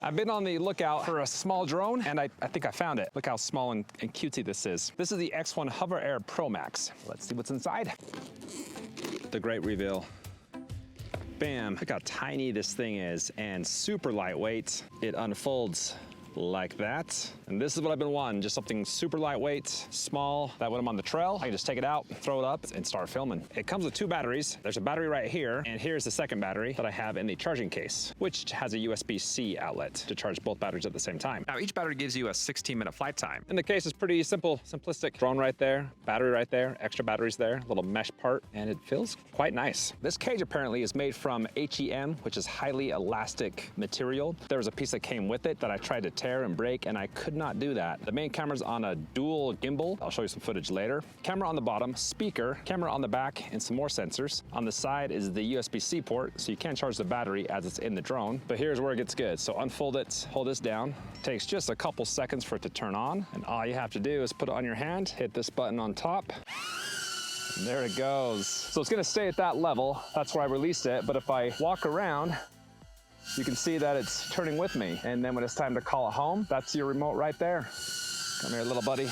I've been on the lookout for a small drone, and I think I found it. Look how small and cutesy this is. This is the X1 HoverAir Promax. Let's see what's inside. The great reveal. Bam, look how tiny this thing is and super lightweight. It unfolds like that. And this is what I've been wanting, just something super lightweight, small, that when I'm on the trail, I can just take it out, throw it up, and start filming. It comes with two batteries. There's a battery right here, and here's the second battery that I have in the charging case, which has a USB-C outlet to charge both batteries at the same time. Now, each battery gives you a 16-minute flight time. And the case is pretty simple, simplistic. Drone right there, battery right there, extra batteries there, little mesh part, and it feels quite nice. This cage apparently is made from HEM, which is highly elastic material. There was a piece that came with it that I tried to tear and break, and I could not do that. The main camera's on a dual gimbal. I'll show you some footage later. Camera on the bottom, speaker, camera on the back, and some more sensors. On the side is the USB-C port, so you can charge the battery as it's in the drone. But here's where it gets good. So unfold it, hold this down. Takes just a couple seconds for it to turn on, and all you have to do is put it on your hand, hit this button on top, and there it goes. So it's gonna stay at that level. That's where I released it, but if I walk around, you can see that it's turning with me. And then when it's time to call it home, that's your remote right there. Come here, little buddy.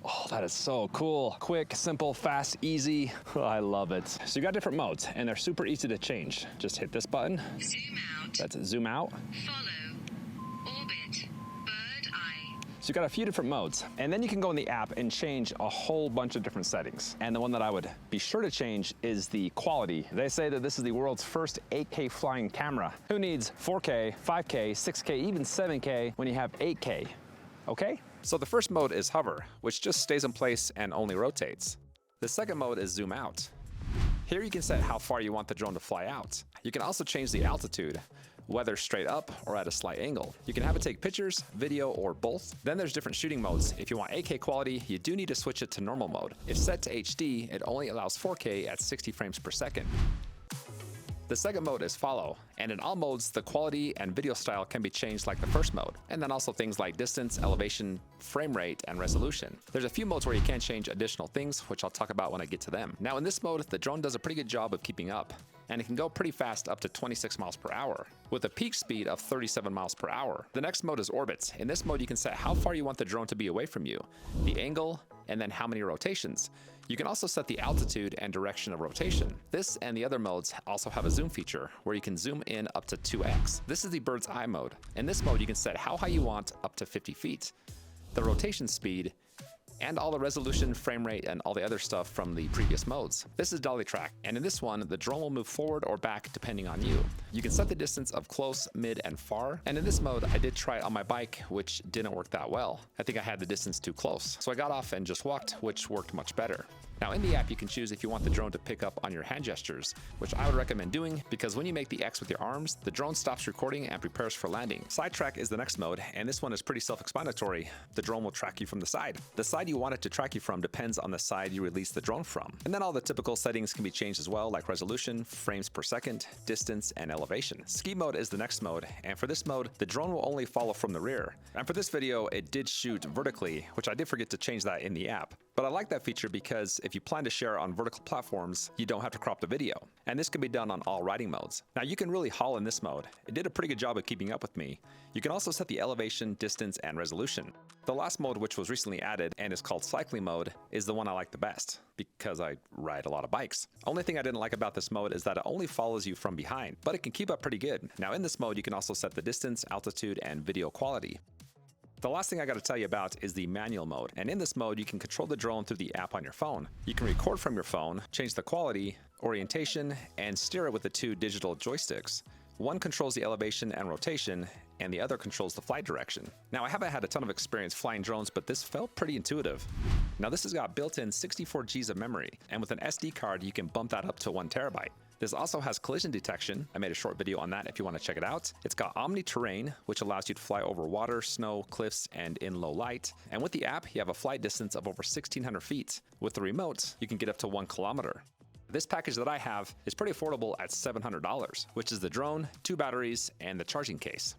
Oh, that is so cool. Quick, simple, fast, easy. Oh, I love it. So you got different modes, and they're super easy to change. Just hit this button. Zoom out. That's zoom out. Follow. Orbit. Bird eye. So you got a few different modes, and then you can go in the app and change a whole bunch of different settings. And the one that I would be sure to change is the quality. They say that this is the world's first 8K flying camera. Who needs 4K, 5K, 6K, even 7K when you have 8K? Okay? So the first mode is hover, which just stays in place and only rotates. The second mode is zoom out. Here you can set how far you want the drone to fly out. You can also change the altitude, whether straight up or at a slight angle. You can have it take pictures, video, or both. Then there's different shooting modes. If you want 8K quality, you do need to switch it to normal mode. If set to HD, it only allows 4K at 60 frames per second. The second mode is follow, and in all modes, the quality and video style can be changed like the first mode, and then also things like distance, elevation, frame rate, and resolution. There's a few modes where you can change additional things, which I'll talk about when I get to them. Now in this mode, the drone does a pretty good job of keeping up, and it can go pretty fast up to 26 miles per hour, with a peak speed of 37 miles per hour. The next mode is orbit. In this mode, you can set how far you want the drone to be away from you, the angle, and then how many rotations. You can also set the altitude and direction of rotation. This and the other modes also have a zoom feature where you can zoom in up to 2x. This is the bird's eye mode. In this mode, you can set how high you want up to 50 feet, the rotation speed, and all the resolution, frame rate, and all the other stuff from the previous modes. This is Dolly Track, and in this one, the drone will move forward or back depending on you. You can set the distance of close, mid, and far, and in this mode, I did try it on my bike, which didn't work that well. I think I had the distance too close. So I got off and just walked, which worked much better. Now in the app, you can choose if you want the drone to pick up on your hand gestures, which I would recommend doing because when you make the X with your arms, the drone stops recording and prepares for landing. Sidetrack is the next mode, and this one is pretty self-explanatory. The drone will track you from the side. The side you want it to track you from depends on the side you release the drone from. And then all the typical settings can be changed as well, like resolution, frames per second, distance, and elevation. Ski mode is the next mode, and for this mode, the drone will only follow from the rear. And for this video, it did shoot vertically, which I did forget to change that in the app. But I like that feature because if you plan to share on vertical platforms, you don't have to crop the video. And this can be done on all riding modes. Now you can really haul in this mode. It did a pretty good job of keeping up with me. You can also set the elevation, distance, and resolution. The last mode, which was recently added and is called cycling mode, is the one I like the best because I ride a lot of bikes. Only thing I didn't like about this mode is that it only follows you from behind, but it can keep up pretty good. Now in this mode, you can also set the distance, altitude, and video quality. The last thing I gotta tell you about is the manual mode, and in this mode you can control the drone through the app on your phone. You can record from your phone, change the quality, orientation, and steer it with the two digital joysticks. One controls the elevation and rotation, and the other controls the flight direction. Now I haven't had a ton of experience flying drones, but this felt pretty intuitive. Now this has got built-in 64 Gs of memory, and with an SD card you can bump that up to 1 terabyte. This also has collision detection. I made a short video on that if you want to check it out. It's got omni-terrain, which allows you to fly over water, snow, cliffs, and in low light. And with the app, you have a flight distance of over 1,600 feet. With the remote, you can get up to 1 kilometer. This package that I have is pretty affordable at $700, which is the drone, 2 batteries, and the charging case.